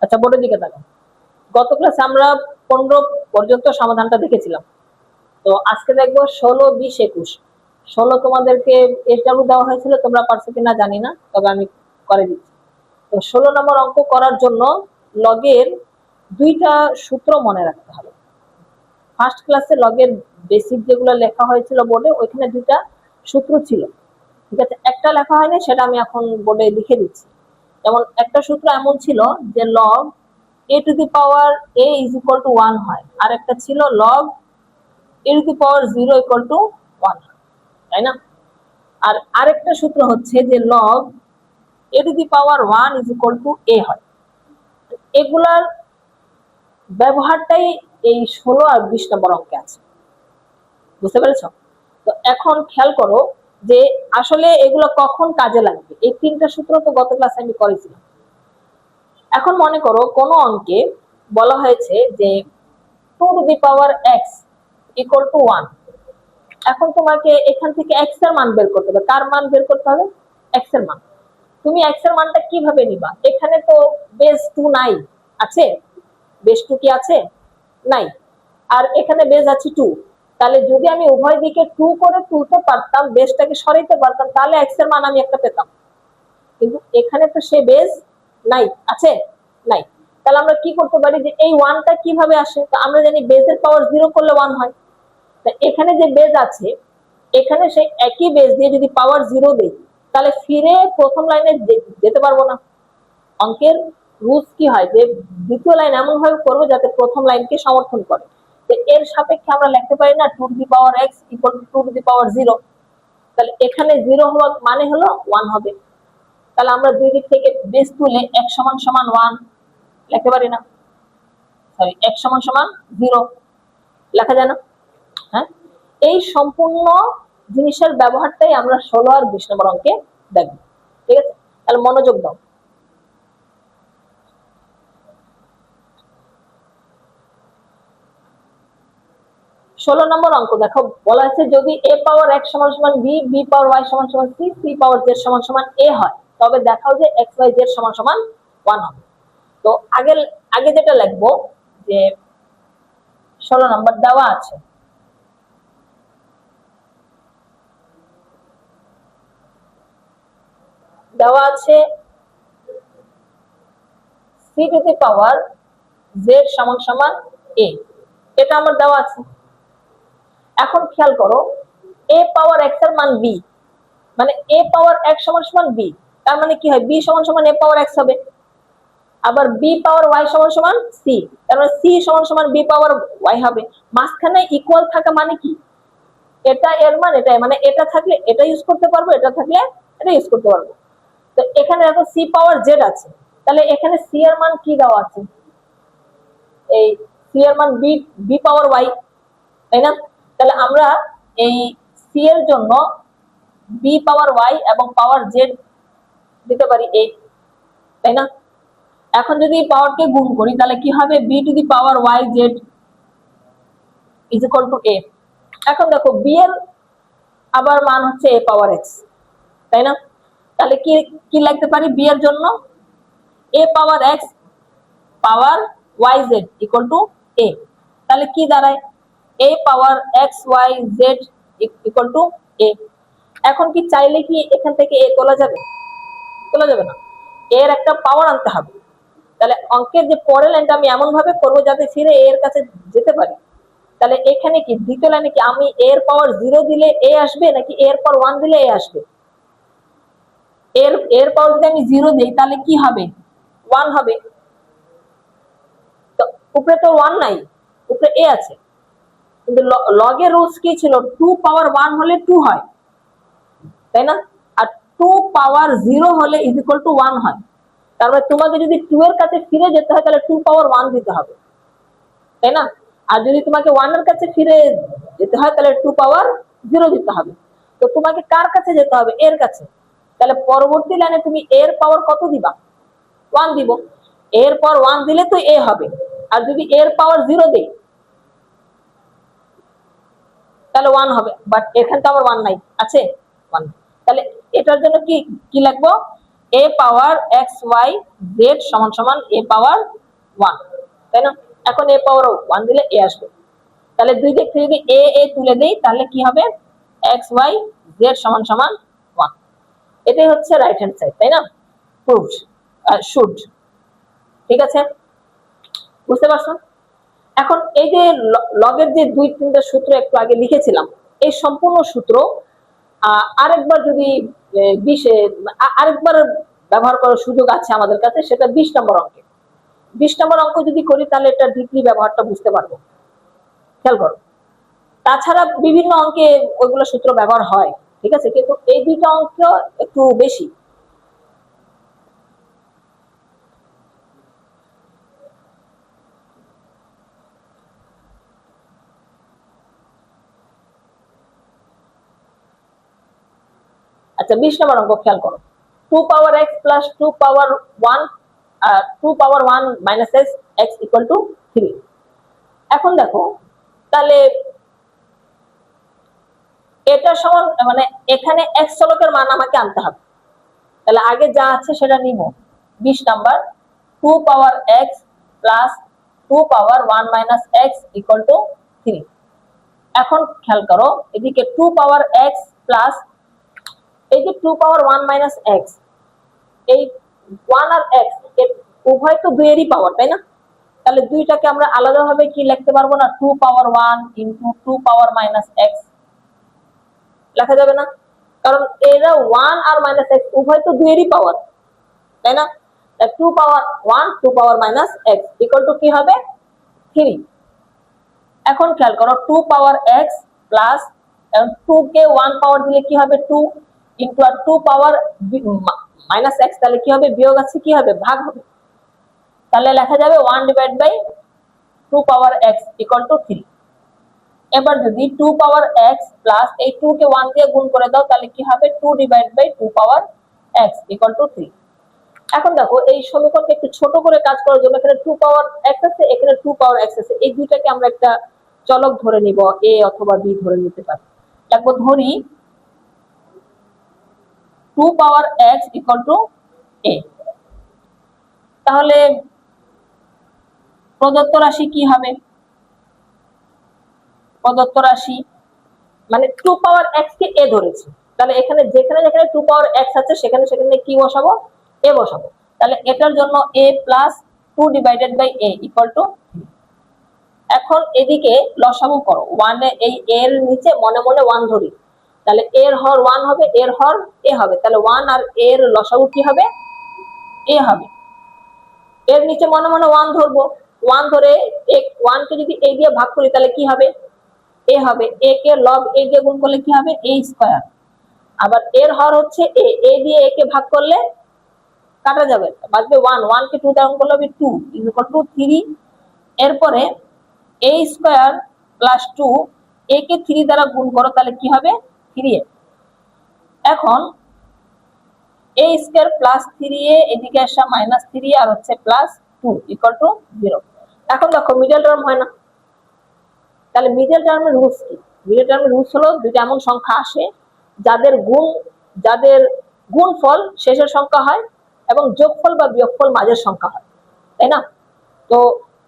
আচ্ছা, বোর্ডের দিকে তাকাও। গত ক্লাসে আমরা 15 পর্যন্ত সমাধানটা দেখেছিলাম। তো আজকে দেখবো 16, 20, 21। 16 তোমাদেরকে এসডব্লিউ দেওয়া হয়েছিল, তোমরা পারছো কিনা জানি না, তবে আমি করে দিচ্ছি। তো 16 নম্বর অঙ্ক করার জন্য লগের দুইটা সূত্র মনে রাখতে হবে। ফার্স্ট ক্লাসে লগের বেসিক যেগুলো লেখা হয়েছিল বোর্ডে, ওইখানে দুইটা সূত্র ছিল, ঠিক আছে। একটা লেখা হয়নি, সেটা আমি এখন বোর্ডে লিখে দিচ্ছি। যেমন একটা সূত্র এমন ছিল যে log a two the power a is equal to 1 হয়, আর একটা ছিল log a two the power 0 equal to 1, তাই না? আর আরেকটা সূত্র হচ্ছে যে log a two the power 1 is equal to a হয়। এগুলার ব্যবহারটাই এই 16 আর 20 নম্বর অঙ্কে আছে, বুঝতে পেরেছো? তো এখন খেয়াল করো যে আসলে এগুলো কখন কাজে লাগবে। এই তিনটা সূত্র তো গত ক্লাসে আমি করেছিলাম। এখন মনে করো কোন অঙ্কে বলা হয়েছে যে 2 to the power x equal two 1। এখন তোমাকে এখান থেকে x এর মান বের করতে হবে। কার মান বের করতে হবে? x এর মান। তুমি x এর মানটা কিভাবে নিবা? এখানে তো বেস 2 নাই, আছে? বেস 2 কি আছে? নাই। আর এখানে বেস আছে 2। তাহলে যদি আমি উভয় দিকে 2 করে তুলতে পারতাম, বেসটাকে সরাইতে পারতাম, তাহলে x এর মান আমি একটা পেতাম। কিন্তু এখানে তো সে বেস নাই, আছে? নাই। তাহলে আমরা কি করতে পারি যে এই 1টা কিভাবে আসে? তো আমরা জানি বেসের পাওয়ার 0 করলে 1 হয়। তা এখানে যে বেস আছে, এখানে সেই একই বেস দিয়ে যদি পাওয়ার 0 দেই, তাহলে ফিরে প্রথম লাইনে যেতে পারবো না। অঙ্কের রুলস কি হয় যে দ্বিতীয় লাইন এমন ভাবে করবো যাতে প্রথম লাইনকে সমর্থন করে। তো এর সাপেক্ষে আমরা লিখতে পারি না 2 to the power x equal to 2 to the power 0। তাহলে এখানে 0 হওয়া মানে হলো 1 হবে। তাহলে আমরা দুই দিক থেকে বেস তুলে x সমান সমান 1 লিখতে পারি না? সরি, x সমান সমান 0 লেখা যায় না? হ্যাঁ, এই সম্পূর্ণ জিনিসের ব্যবহারটাই আমরা 16 আর 20 নম্বর অঙ্কে দেখব, ঠিক আছে? তাহলে মনোযোগ দাও। ষোলো নম্বর অঙ্ক দেখো, বলা আছে যদি a পাওয়ার x সমান সমান b, b পাওয়ার y সমান সমান c, c পাওয়ার z সমান সমান a হয়, তবে দেখাও যে x y z সমান সমান 1 হবে। তো আগে যেটা লিখবো যে 16 নম্বর দেওয়া আছে, দেওয়া আছে c two the power z সমান সমান a, এটা আমার দেওয়া আছে। এখন খেয়াল করো a পাওয়ার x এর মান b, মানে a পাওয়ার x সমান সমান b, তার মানে কি হয় b সমান সমান a পাওয়ার x হবে। আবার b পাওয়ার y সমান সমান c, তার মানে c সমান সমান b পাওয়ার y হবে। মাঝখানে ইকুয়াল থাকা মানে কি? এটা এর মান, এটা মানে এটা থাকলে এটা ইউজ করতে পারবো, এটা থাকলে এটা ইউজ করতে পারবো। তো এখানে দেখো c পাওয়ার z আছে, তাহলে এখানে c এর মান কি দেওয়া আছে? এই c এর মান b পাওয়ার y, তাই না? তাহলে আমরা এই c এর জন্য b পাওয়ার y এবং পাওয়ার z দিতে পারি a, তাই না? এখন যদি পাওয়ারকে গুণ করি তাহলে কি হবে? b two the power y z is equal to a। এখন দেখো b এর আবার মান হচ্ছে a পাওয়ার x, তাই না? তাহলে কি কি লিখতে পারি b এর জন্য? a power x power y z equal to a। তাহলে কি দাঁড়ায়? a power x y z equal to a। এখন কি চাইলে কি এখান থেকে a তোলা যাবে? তোলা যাবে না, এর একটা পাওয়ার আনতে হবে। তাহলে অঙ্কের যে পরের লাইনটা আমি এমন ভাবে করবো যাতে ফিরে এর কাছে যেতে পারি। তাহলে এখানে কি দ্বিতীয় লাইনে কি আমি এর পাওয়ার 0 দিলে a আসবে, নাকি এর পাওয়ার 1 দিলে a আসবে? এর পাওয়ার যদি আমি 0 দেই তাহলে কি হবে? 1 হবে। তো উপরে তো 1 নাই, উপরে a আছে। কিন্তু লগের রুলস কি ছিল? 2 পাওয়ার 1 হলে 2 হয়, তাই না? আর 2 পাওয়ার 0 হলে ইজ ইকুয়াল টু 1 হয়। তার মানে তোমাকে যদি 2 এর কাছে ফিরে যেতে হয় তাহলে 2 পাওয়ার 1 দিতে হবে, তাই না? আর যদি তোমাকে 1 এর কাছে ফিরে যেতে হয় তাহলে 2 পাওয়ার 0 দিতে হবে। তো তোমাকে কার কাছে যেতে হবে? এর কাছে। তাহলে পরবর্তী লাইনে তুমি এর পাওয়ার কত দিবা? 1 দিব। এর পাওয়ার 1 দিলে তো a হবে। আর যদি এর পাওয়ার 0 দেই তাহলে 1 হবে। বাট এখানে তো আবার 1 নাই, আছে 1। তাহলে এটার জন্য কি কি লিখবো? a power x y z সমান সমান a পাওয়ার ওয়ান, তাই না? এখন এ পাওয়ার ওয়ান দিলে এ আসবে, তাহলে দুই দিক থেকে যদি এ এ তুলে দেই তাহলে কি হবে, এক্স ওয়াই জেড সমান সমান ওয়ান। এটাই হচ্ছে রাইট হ্যান্ড সাইড, তাই না? Proved, should. ঠিক আছে, বুঝতে পারছো? এখন এই যে লগের যে দুই তিনটা সূত্র একটু আগে লিখেছিলাম, এই সম্পূর্ণ সূত্র আরেকবার যদি বিশে আরেকবার ব্যবহার করার সুযোগ আছে আমাদের কাছে, সেটা 20 নম্বর অঙ্কে। 20 নম্বর অঙ্ক যদি করি তাহলে এটা ডিগ্রি ব্যবহারটা বুঝতে পারবো, খেয়াল করো। তাছাড়া বিভিন্ন অঙ্কে ওইগুলো সূত্র ব্যবহার হয়, ঠিক আছে, কিন্তু এই দুইটা অঙ্ক একটু বেশি। আচ্ছা, 20 নম্বর অঙ্ক খেয়াল করো। 2 power x plus 2 power 1 2 power 1 minus x x equal to 3। এখন দেখো, তাহলে এটা সমান মানে এখানে এক্স চলকের মান আমাকে আনতে হবে। তাহলে আগে যা আছে সেটা নিব। 20 number 2 power x plus 2 power 1 minus x equal to 3। এখন খেয়াল করো, এদিকে 2 পাওয়ার এক্স প্লাস এই যে 2 পাওয়ার 1 মাইনাস এক্স, এই 1 আর এক্স উভয় তো দুইয়েরই পাওয়ার, তাই না? তাহলে দুইটাকে আমরা আলাদাভাবে কি লিখতে পারবো না, 2 power 1 into 2 power minus x লেখা যাবে না? কারণ এরা 1 আর মাইনাস এক্স উভয় তো দুইয়েরই পাওয়ার, তাই না? 2 power 1 2 power minus x equal two কি হবে, 3। এখন খেয়াল করো, 2 পাওয়ার এক্স প্লাস 2 কে 1 পাওয়ার দিলে কি হবে, 2 ইনটু আর 2 পাওয়ার মাইনাস এক্স, তাহলে কি হবে, বিয়োগ আছে, কি হবে, ভাগ হবে। তাহলে লেখা যাবে 1 divide by 2 power X equal to 3। এবার যদি 2 পাওয়ার এক্স প্লাস এই 2 কে 1 দিয়ে গুণ করে দাও তাহলে কি হবে, 2 divide by 2 power X equal to 3। এখন দেখো, এই সমীকরণকে একটু ছোট করে কাজ করার জন্য এখানে 2 পাওয়ার এক্স আছে, এখানে 2 পাওয়ার এক্স আছে, এই দুইটাকে আমরা একটা চলক ধরে নিব, এ অথবা বি ধরে নিতে পারি। লিখবো, ধরি 2 পাওয়ার এক্স ইকুয়াল টু এ। তাহলে প্রদত্ত রাশি কি হবে, প্রদত্ত রাশি মানে 2 পাওয়ার এক্স কে এ ধরেছি, তাহলে এখানে যেখানে যেখানে 2 পাওয়ার এক্স আছে সেখানে সেখানে কি বসাবো, এ বসাবো। তাহলে এটার জন্য a plus 2 divided by a equal to. এখন এদিকে লসাগু করো, 1 এই এর নিচে মনে মনে 1 ধরি, তাহলে এর হর 1 হবে, এর হর এ হবে, তাহলে 1 আর এর লসাগু কি হবে, এ হবে। এর নিচে মনে মনে 1 ধরবো, 1 ধরে 1 কে যদি এ দিয়ে ভাগ করি তাহলে কি হবে, এ হবে। এ কে লব এ দিয়ে গুণ করলে কি হবে, এ স্কয়ার। আবার এর হর হচ্ছে এ, এ দিয়ে এ কে ভাগ করলে কাটা যাবে, বাঁচবে 1, 1 কে 2 দ্বারা গুণ করলে হবে 2 ইজ ইকুয়াল টু 3। এরপরে এ স্কয়ার প্লাস 2, এ কে 3 দ্বারা গুণ করো তাহলে কি হবে, 3a। এখন এ স্কয়ার প্লাস 3a এদিকে আসা মাইনাস 3 আর হচ্ছে প্লাস 2 ইকুয়াল টু 0। এখন দেখো মিডল টার্ম হয় না, তাহলে মিডল টার্মের রুটস কি, মিডল টার্মের রুটস হলো দুইটা এমন সংখ্যা আসে যাদের গুণফল শেষের সংখ্যা হয় এবং যোগফল বা বিয়োগফল মাঝের সংখ্যা হয়, তাই না? তো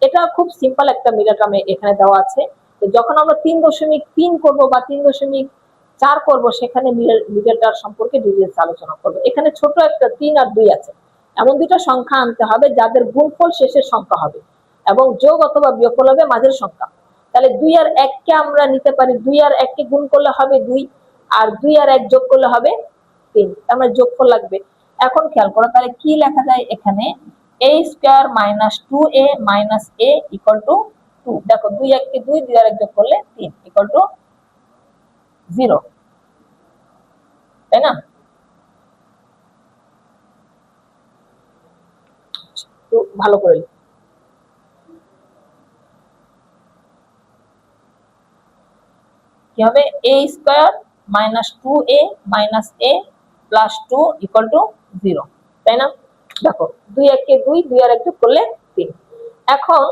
এটা খুব সিম্পল একটা মিডল টার্ম এখানে দেওয়া আছে। তো যখন আমরা 3.3 করব বা 3.4 করব সেখানে মিডল টার্ম সম্পর্কে ডিটেইলস আলোচনা করব। এখানে ছোট একটা 3 আর 2 আছে, এমন দুটো সংখ্যা আনতে হবে যাদের গুণফল শেষের সংখ্যা হবে এবং যোগ অথবা বিয়োগফল হবে মাঝের সংখ্যা। তাহলে 2 আর 1 কে আমরা নিতে পারি, 2 আর 1 কে গুণ করলে হবে 2 আর 2 আর 1 যোগ করলে হবে 3, আমরা যোগফল লাগবে। এখন খেয়াল করো, তাহলে কি লেখা যায় এখানে, a square minus 2a minus a equal to 2। দেখো 2 1 কে 2, 2 আর 1 যোগ করলে 3 ইকুয়াল টু 0, তাই না? তো ভালো করে কি হবে, a square minus 2a minus a plus 2 equal to 0, তাই না? দেখো 2 1 কে 2, 2 আর 1 যোগ করলে 3। এখন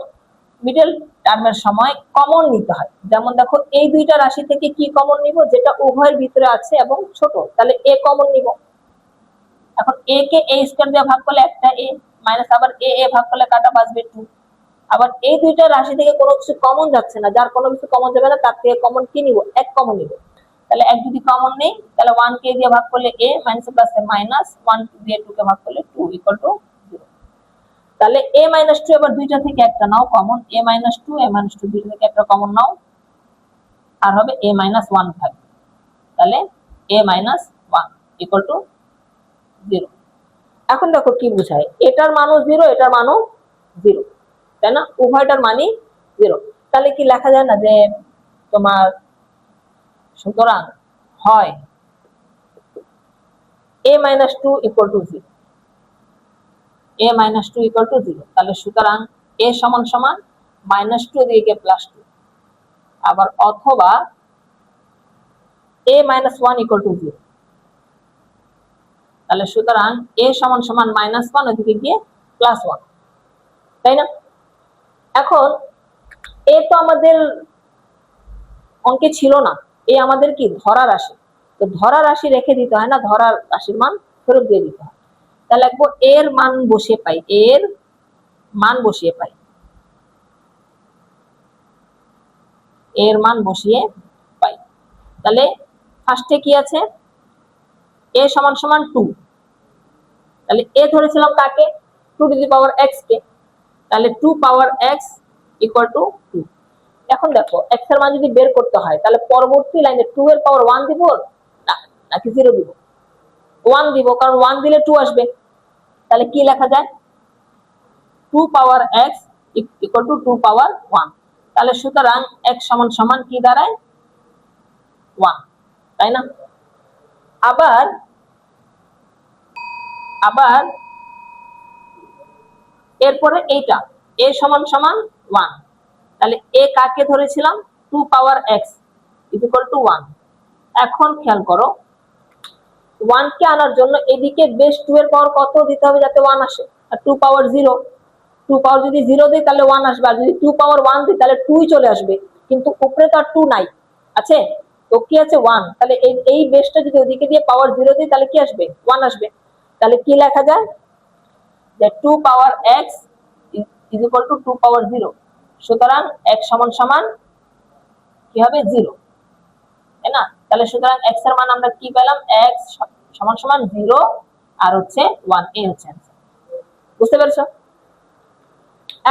মিডল টার্মের সময় কমন নিতে হয়, যেমন দেখো এই দুইটা রাশি থেকে কি কমন নিব, যেটা উভয়ের ভিতরে আছে এবং ছোট, তাহলে এ কমন নিব। এখন এ কে এ স্কয়ার দিয়ে ভাগ করলে একটা এ, মাইনাস আবার এ এ ভাগ করলে কাটা বাঁচবে 2, আবার এই দুইটা রাশি থেকে কোনো কিছু কমন যাচ্ছে না, যার কোনো কিছু কমন যাবে না তার থেকে কমন কি নিব, এক কমন নিব। তাহলে এক যদি কমন নেই তাহলে 1 কে দিয়ে ভাগ করলে a মাইনাস প্লাস মাইনাস 1 দিয়ে 2 কে ভাগ করলে 2 ইকুয়াল টু 0। তাহলে a মাইনাস 2 এবার দুইটা থেকে একটা নাও কমন, a মাইনাস 2 দুইটা থেকে একটা কমন নাও, আর হবে a মাইনাস 1 থাকবে। তাহলে a মাইনাস 1 ইকুয়াল টু 0। এখন দেখো কি বুঝায়, এটার মানও 0 এটার মানও 0, তাই না, উভয়টার মানই 0। তাহলে কি লেখা যায় না যে তোমার সুতরাং হয় a minus 2 equal to 0, a minus 2 equal to 0। তাহলে সুতরাং a সমান সমান মাইনাস 2 দিকে প্লাস 2, আবার অথবা a মাইনাস 1 ইকুয়াল টু 0। তাহলে সুতরাং a সমান সমান মাইনাস 1 ওদিকে গিয়ে প্লাস 1, তাই না। এখন এ তো আমাদের অঙ্কে ছিল না, এ আমাদের কি ধরা রাশি, তো ধরা রাশি রেখে দিতে হয় না, ধরা রাশির মান ফেরত দিয়ে দিতে হয়। তাহলে লিখবো এর মান বসিয়ে পাই, এর মান বসিয়ে পাই, এর মান বসিয়ে পাই। তাহলে ফার্স্টে কি আছে, এ সমান সমান 2, তাহলে এ ধরেছিলাম কাকে, 2 টু দি পাওয়ার x কে, তাহলে 2 পাওয়ার x ইকুয়াল টু 2। এখন দেখো x এর মান যদি বের করতে হয় তাহলে পরবর্তী লাইনে 2 এর পাওয়ার 1 দিব না নাকি 0 দিব, 1 দিব, কারণ 1 দিলে 2 আসবে। তাহলে কি লেখা যায়, 2 পাওয়ার x ইকুয়াল টু 2 পাওয়ার 1। তাহলে সুতরাং x সমান সমান কি দাঁড়ায় 1, তাই না। আবার আবার এরপরে এইটা a সমান সমান 1, তাহলে a কাকে ধরেছিলাম 2 পাওয়ার x ইকুয়াল টু 1। এখন খেয়াল করো 1 কে আনার জন্য এদিকে বেস 2 এর পাওয়ার কত দিতে হবে যাতে 1 আসে, আর 2 পাওয়ার 0, 2 পাওয়ার যদি 0 দিই তাহলে 1 আসবে, আর যদি 2 পাওয়ার 1 দিই তাহলে 2 চলে আসবে, কিন্তু উপরে তো আর 2 নাই, আছে তো কি আছে 1। তাহলে এই বেসটা যদি ওদিকে দিয়ে পাওয়ার 0 দিই তাহলে কি আসবে 1 আসবে। তাহলে কি লেখা যায় যে 2 পাওয়ার x ইজ ইকুয়াল টু 2 পাওয়ার 0। সুতরাং x সমান সমান কি হবে 0, তাই না। তাহলে সুতরাং x এর মান আমরা কি পেলাম, x সমান সমান 0 আর হচ্ছে 1, এই হচ্ছে आंसर। বুঝতে পেরেছো।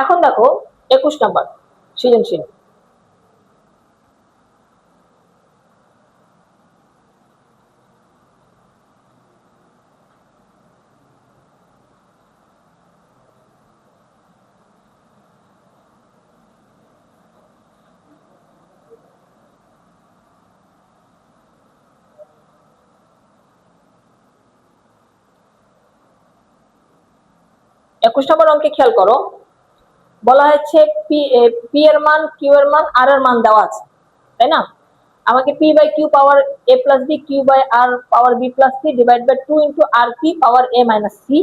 এখন দেখো 21 নাম্বার সৃজনশীল। 21 নম্বর অঙ্কে খেয়াল করো, বলা হয়েছে পি এর মান, কিউ এর মান, আর এর মান দেওয়া আছে, তাই না। আমাকে P by Q power A plus B, Q by R power B plus C divide by 2 into R P power A minus C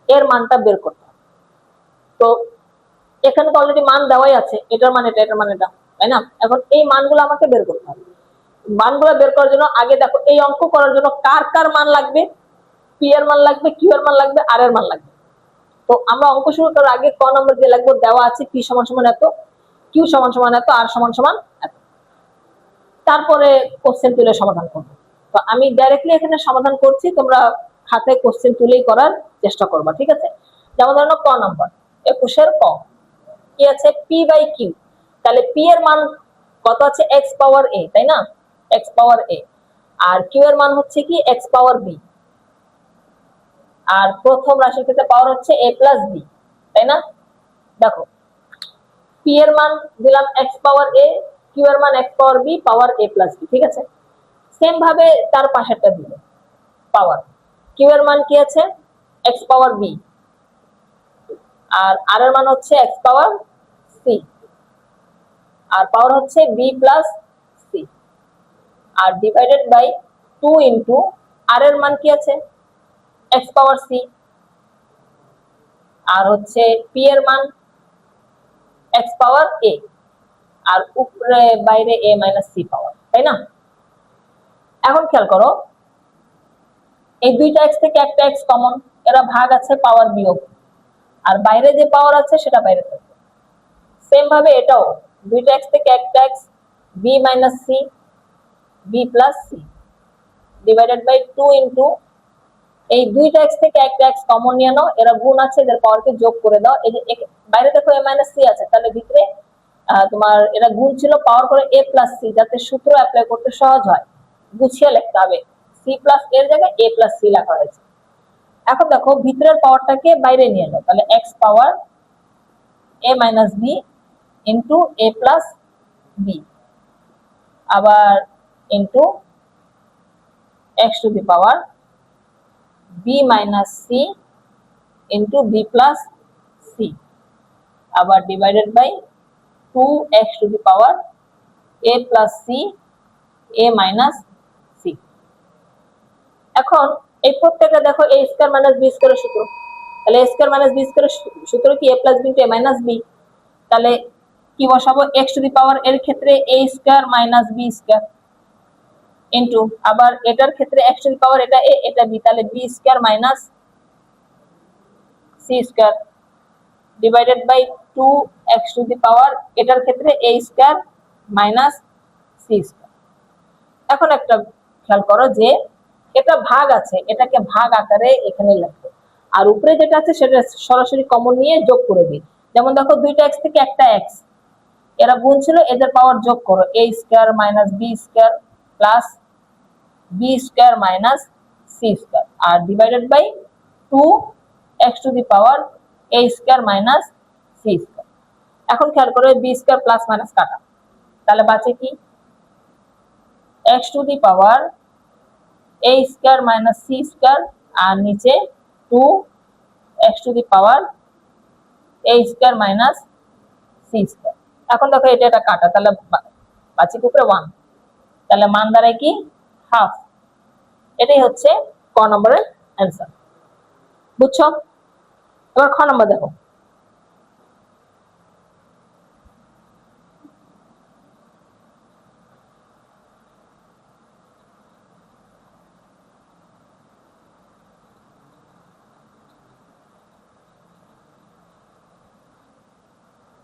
এর মানটা বের করতে হবে। তো এখানে তো অলরেডি মান দেওয়াই আছে, এটার মান এটা, এটার মান এটা, তাই না। এখন এই মানগুলো আমাকে বের করতে হবে। মানগুলো বের করার জন্য আগে দেখো এই অঙ্ক করার জন্য কার কার মান লাগবে, পি এর মান লাগবে, কিউ এর মান লাগবে, আর এর মান লাগবে। তো আমরা অঙ্ক শুরু করার আগে ক নম্বর দিয়ে লাগবো, দেওয়া আছে পি সমান সমান এত, কিউ সমান সমান এত, আর সমান সমান এত, তারপরে কোশ্চেন তুলে সমাধান করবো। তো আমি ডাইরেক্টলি এখানে সমাধান করছি, তোমরা খাতায় কোশ্চেন তুলেই করার চেষ্টা করবা, ঠিক আছে। যেমন ধরো ক নম্বর 21 এর ক কি আছে, পি বাই কিউ, তাহলে পি এর মান কত আছে এক্স পাওয়ার এ, তাই না, এক্স পাওয়ার এ, আর কিউ এর মান হচ্ছে কি এক্স পাওয়ার বি, আর প্রথম রাশির ক্ষেত্রে পাওয়ার হচ্ছে a প্লাস বি, তাই না। দেখো পি এর মান দিলাম এক্স পাওয়ার এ, কিউ এর মান X power B power a plus B, ঠিক আছে। সেম ভাবে তার পাশেরটা দিল পাওয়ার, কিউ এর মান কি আছে এক্স পাওয়ার বি, আর এর মান হচ্ছে এক্স পাওয়ার সি, আর পাওয়ার হচ্ছে বি প্লাস সি, আর ডিভাইডেড বাই 2 ইন্টু আর এর মান কি আছে এক্স পাওয়ার সি, আর হচ্ছে পি এর মান এক্স পাওয়ার এ, আর উপরে বাইরে এ মাইনাস সি পাওয়ার, তাই না। এখন খেয়াল করো এই দুইটা এক্স থেকে একটা এক্স কমন, এরা ভাগ আছে পাওয়ার বিয়োগ, আর বাইরে যে পাওয়ার আছে সেটা বাইরে থাকবে। সেম ভাবে এটাও দুইটা এক্স থেকে একটা X B minus C B plus C divided by 2 into এই দুইটা এক্স থেকে একটা এক্স কমন নিয়ে নাও, এরা গুণ আছে, এদের পাওয়ারকে যোগ করে দাও। এই যে বাইরে দেখো এ মাইনাস সি আছে, তাহলে ভিতরে তোমার এরা গুণ ছিল, পাওয়ার করে এ প্লাস সি, যাতে সূত্র অ্যাপ্লাই করতে সহজ হয় গুছিয়ে লিখতে হবে। সি প্লাস এর জায়গায় এ প্লাস সি লেখা হয়েছে। এখন দেখো ভিতরের পাওয়ারটাকে বাইরে নিয়ে নাও, তাহলে x power A minus b into a plus b, আবার into x to the power b minus c into b plus c, আবার divided by 2x to the power a plus c a minus c. এখন এই প্রত্যেকটা দেখো a square minus b স্কয়ারের সূত্র, তাহলে a square minus b স্কয়ারের সূত্র কি a plus b into a minus b, তাহলে কি বসাবো x টু দি পাওয়ার এর ক্ষেত্রে a square minus b square into আবার এটার ক্ষেত্রে x টু দি পাওয়ার এটা a এটা b, তাহলে b square minus c square divided by 2x to the power এটার ক্ষেত্রে a square minus c square. এখন একটা খেয়াল করো যে এটা ভাগ আছে, এটাকে ভাগ আকারে এখানে লিখবো, আর উপরে যেটা আছে সেটা সরাসরি কমন নিয়ে যোগ করে দিই। যেমন দেখো দুইটা এক্স থেকে একটা এক্স, এরা গুণ ছিল, এদের পাওয়ার যোগ করো, a square minus b square plus b square minus c square, আর divided by 2x to the power a square minus c square. এখন খেয়াল করো b স্কয়ার প্লাস মাইনাস কাটা, তাহলে বাঁচে কি x to the power a square minus c square, আর নিচে 2x to the power a square minus c square. এখন দেখো এটা এটা কাটা, তাহলে বাঁচে কি উপরে 1, তাহলে মান দাঁড়ায় কি হাফ। এটাই হচ্ছে ক নম্বরের অ্যান্সার। বুঝছো? এবার খ নম্বর দেখো।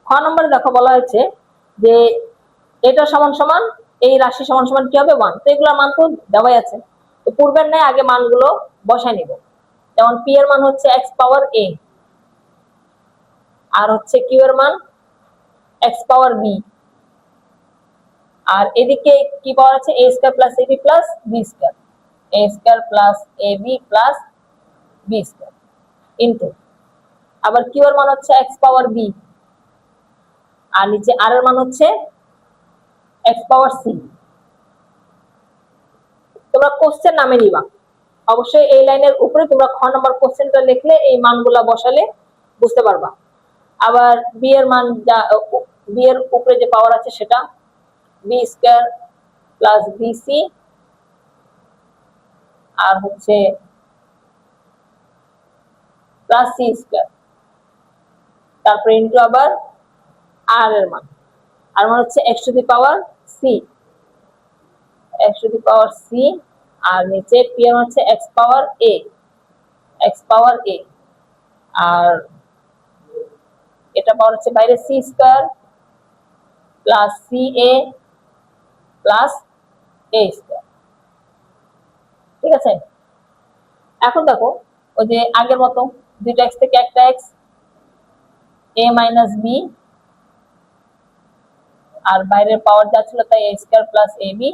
খ নম্বরে দেখো বলা হয়েছে যে এটা সমান সমান এই রাশি সমান সমান কি হবে 1, তো এগুলোর মান তো দেওয়াই আছে, তো পূর্বের ন্যায় আগে মানগুলো বসাই নিব। যেমন পি এর মান হচ্ছে এক্স পাওয়ার এ, আর হচ্ছে কিউ এর মান এক্স পাওয়ার বি, আর এদিকে কি পাওয়ার আছে a square plus ab plus B square, a square plus ab plus B square into আবার কিউ এর মান হচ্ছে এক্স পাওয়ার বি, আর নিচে আর এর মান হচ্ছে এক্স পাওয়ার সি। তোমরা কোশ্চেন নামে নিবা, অবশ্যই এই লাইনের উপরে তোমরা খ নম্বর কোশ্চেনটা লিখলে এই মানগুলা বসালে বুঝতে পারবা। আবার বি এর মান যা বি এর উপরে যে পাওয়ার আছে সেটা বি স্কয়ার প্লাস বিসি, আর হচ্ছে প্লাস সি স্কয়ার, তারপরে ইনটু আবার আর এর মান, আর মান হচ্ছে x to the power c, x to the power c, আর নিচে পি এর হচ্ছে এক্স পাওয়ার এ, এক্স পাওয়ার এ, আর এটা পাওয়ার হচ্ছে বাইরে সি স্কয়ার প্লাস সি এ প্লাস এ স্কয়ার। ঠিক আছে? এখন দেখো ওই যে আগের মতো দুইটা এক্স থেকে একটা এক্স এ মাইনাস বি, আর বাইরের পাওয়ার যা ছিল তাই A square plus A B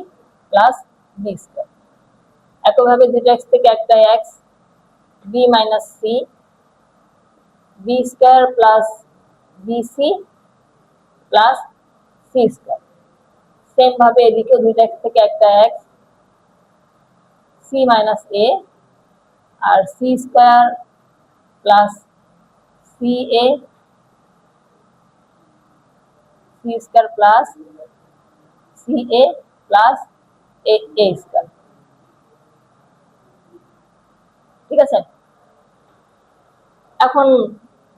plus B square. একইভাবে দুইটা এক্স থেকে একটা X B minus C B square plus BC plus C square. Same ভাবে এদিকেও দুইটা এক্স থেকে একটা এক্স সি মাইনাস এ আর C square plus C A C square plus C A plus A square. ঠিক আছে? এখন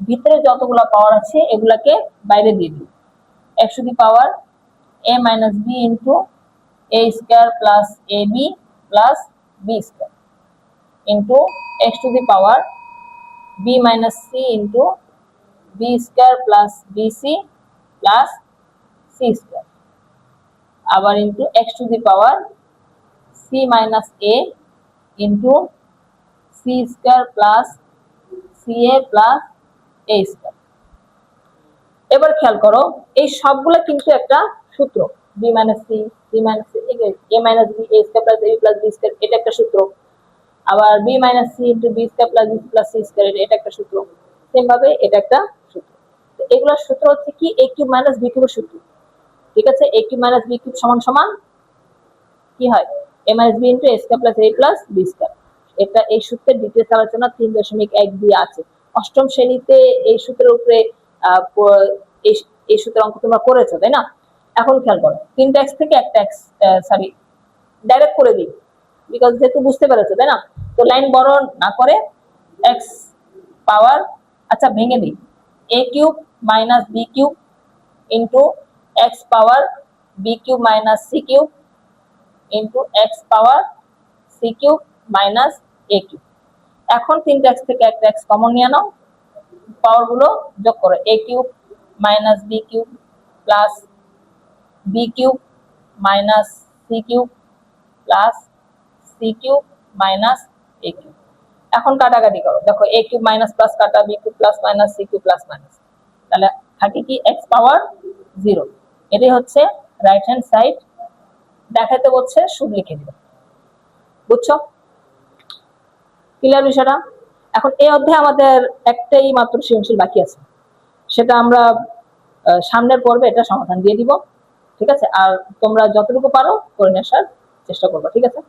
ভিতরে যতগুলো পাওয়ার আছে এগুলাকে বাইরে দিয়ে দিই, x to the power a minus b into a square plus A B plus B square into x to the power b minus c into b square plus BC plus C square, আবার into x to the power c minus a into c square plus C A plus A square. এবার খেয়াল করো, এই সবগুলো কিন্তু একটা সূত্র, b minus c, c minus a minus B, A square plus b plus B square, এটা একটা সূত্র। আবার b minus c into b square plus b plus C square, এটা একটা সূত্র। সেম ভাবে এটা একটা সূত্র। তো এগুলোর সূত্র হচ্ছে কি এ কিউব মাইনাস বি কিউবের সূত্র। ঠিক আছে, এ কিউব মাইনাস বি কিউব সমান সমান কি হয়, এ minus b into a square plus A plus B square. এটা এই সূত্রের ডিটেলস আলোচনা 3.1 দিয়ে আছে। অষ্টম শ্রেণীতে এই সূত্রের উপরে এই সূত্রের অঙ্ক তোমরা করেছো, তাই না? এখন খেয়াল করো, 3x থেকে একটা x, সরি ডাইরেক্ট করে দিই, বিকজ যেহেতু বুঝতে পেরেছো, তাই না? তো লাইন বড় না করে x পাওয়ার, আচ্ছা ভেঙে দিই, a cube minus B cube into X power B cube minus C cube into X power C cube minus A cube. এখন 3x থেকে একটা x কমন নিয়ে নাও, পাওয়ার গুলো যোগ করো, a cube minus B cube plus B cube minus C cube plus C cube minus A cube. এখন কাটাকাটি করো, দেখো a কিউব মাইনাস প্লাস কাটা, B cube plus minus, C cube plus minus, তাহলে থাকে কি x পাওয়ার 0। এটাই হচ্ছে রাইট হ্যান্ড সাইড। দেখাতে বলছে শুধু লিখে দিবে, বুঝছো? ক্লিয়ার বিষয়টা? এখন এই অধ্যায়ে আমাদের একটাই মাত্র সৃজনশীল বাকি আছে, সেটা আমরা সামনের পর্বে এটা সমাধান দিয়ে দিব। ঠিক আছে, আর তোমরা যতটুকু পারো করে নিয়ে আসার চেষ্টা করবে। ঠিক আছে।